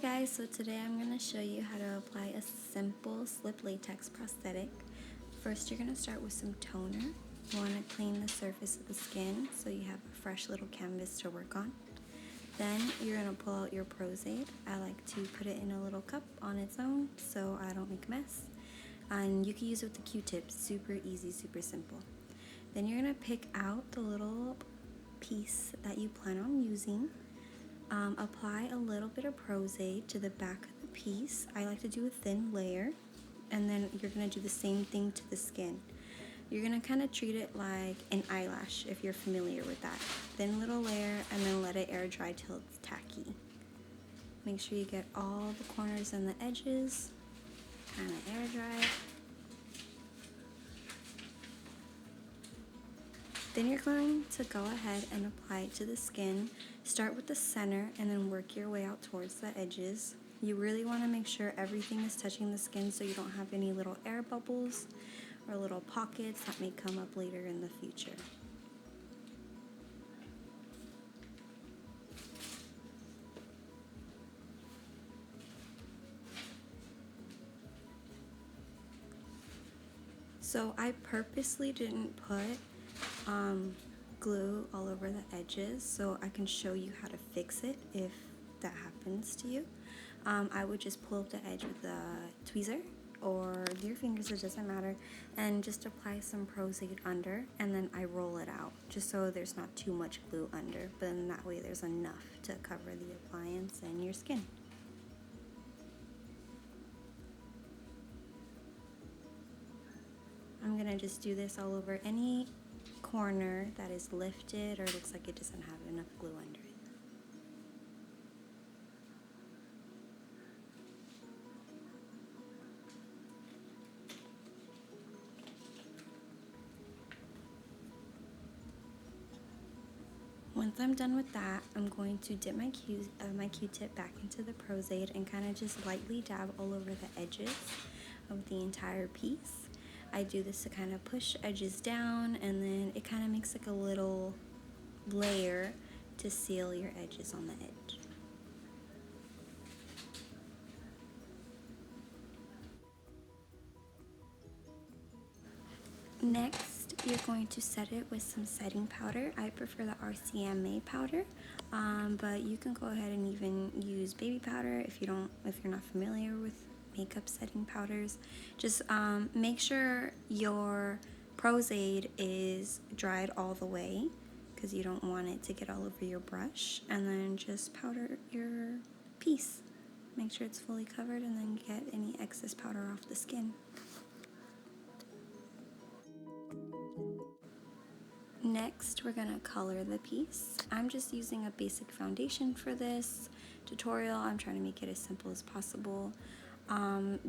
Guys, so today I'm going to show you how to apply a simple slip latex prosthetic. First you're going to start with some toner. You want to clean the surface of the skin so you have a fresh little canvas to work on. Then you're going to pull out your Prosthetic. I like to put it in a little cup on its own so I don't make a mess. And you can use it with the Q-tips, super easy, super simple. Then you're going to pick out the little piece that you plan on using. Apply a little bit of Prosthetic to the back of the piece. I like to do a thin layer, and then you're going to do the same thing to the skin. You're going to kind of treat it like an eyelash if you're familiar with that. Thin little layer, and then let it air dry till it's tacky. Make sure you get all the corners and the edges, kind of air dry. Then you're going to go ahead and apply it to the skin. Start with the center and then work your way out towards the edges. You really want to make sure everything is touching the skin so you don't have any little air bubbles or little pockets that may come up later in the future. So I purposely didn't put glue all over the edges so I can show you how to fix it if that happens to you. I would just pull up the edge with a tweezer or your fingers, it doesn't matter, and just apply some Prosthetic under, and then I roll it out just so there's not too much glue under, but then that way there's enough to cover the appliance and your skin. I'm gonna just do this all over any corner that is lifted or looks like it doesn't have enough glue under it. Once I'm done with that, I'm going to dip my Q-tip back into the Prosthetic and kind of just lightly dab all over the edges of the entire piece. I do this to kind of push edges down, and then it kind of makes like a little layer to seal your edges on the edge. Next, you're going to set it with some setting powder. I prefer the RCMA powder, but you can go ahead and even use baby powder if you're not familiar with makeup setting powders. Just make sure your Prosthetic is dried all the way because you don't want it to get all over your brush, and then just powder your piece. Make sure it's fully covered and then get any excess powder off the skin. Next, we're gonna color the piece. I'm just using a basic foundation for this tutorial. I'm trying to make it as simple as possible.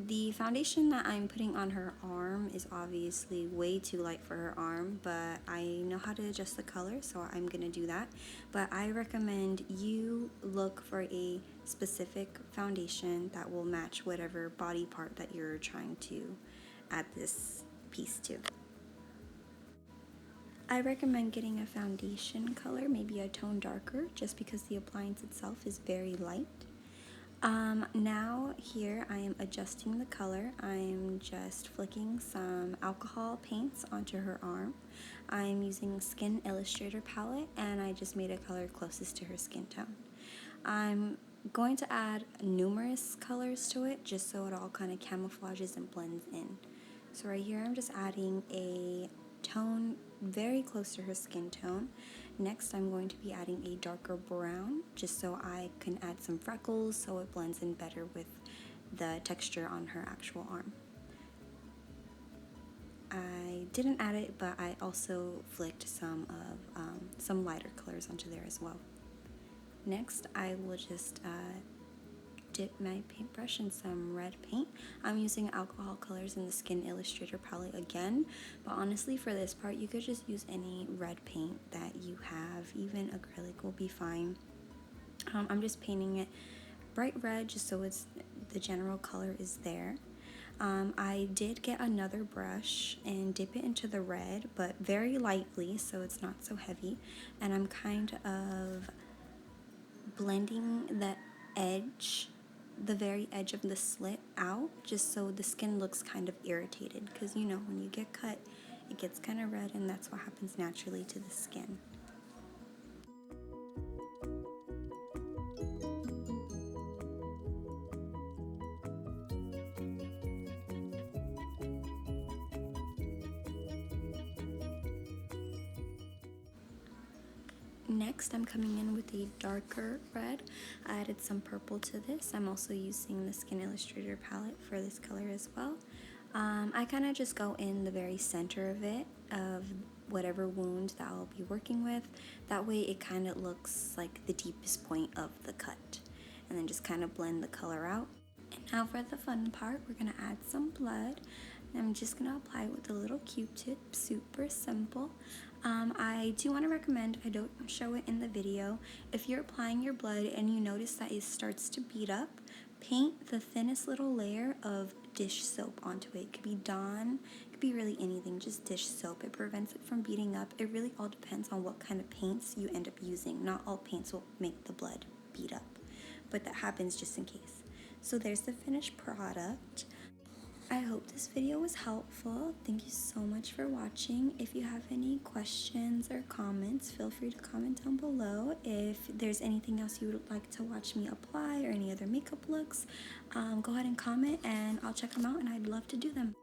The foundation that I'm putting on her arm is obviously way too light for her arm, but I know how to adjust the color, so I'm gonna do that. But I recommend you look for a specific foundation that will match whatever body part that you're trying to add this piece to. I recommend getting a foundation color, maybe a tone darker, just because the appliance itself is very light. Now here I am adjusting the color. I'm just flicking some alcohol paints onto her arm. I'm using Skin Illustrator palette, and I just made a color closest to her skin tone. I'm going to add numerous colors to it just so it all kind of camouflages and blends in. So right here I'm just adding a tone very close to her skin tone. Next, I'm going to be adding a darker brown just so I can add some freckles so it blends in better with the texture on her actual arm. I didn't add it, but I also flicked some lighter colors onto there as well. Next, I will just dip my paintbrush in some red paint. I'm using alcohol colors in the Skin Illustrator palette again, but honestly for this part you could just use any red paint that you have. Even acrylic will be fine. I'm just painting it bright red just so the general color is there. I did get another brush and dip it into the red, but very lightly so it's not so heavy, and I'm kind of blending the edge the very edge of the slit out, just so the skin looks kind of irritated, because you know when you get cut it gets kind of red, and that's what happens naturally to the skin. Next, I'm coming in with a darker red. I added some purple to this. I'm also using the Skin Illustrator palette for this color as well. I kind of just go in the very center of it, of whatever wound that I'll be working with. That way it kind of looks like the deepest point of the cut. And then just kind of blend the color out. And now for the fun part, we're going to add some blood. I'm just going to apply it with a little Q-tip, super simple. I do want to recommend, I don't show it in the video, if you're applying your blood and you notice that it starts to bead up, paint the thinnest little layer of dish soap onto it. It could be Dawn, it could be really anything, just dish soap. It prevents it from beading up. It really all depends on what kind of paints you end up using. Not all paints will make the blood bead up, but that happens just in case. So there's the finished product. I hope this video was helpful. Thank you so much for watching. If you have any questions or comments, feel free to comment down below. If there's anything else you would like to watch me apply or any other makeup looks, go ahead and comment and I'll check them out, and I'd love to do them.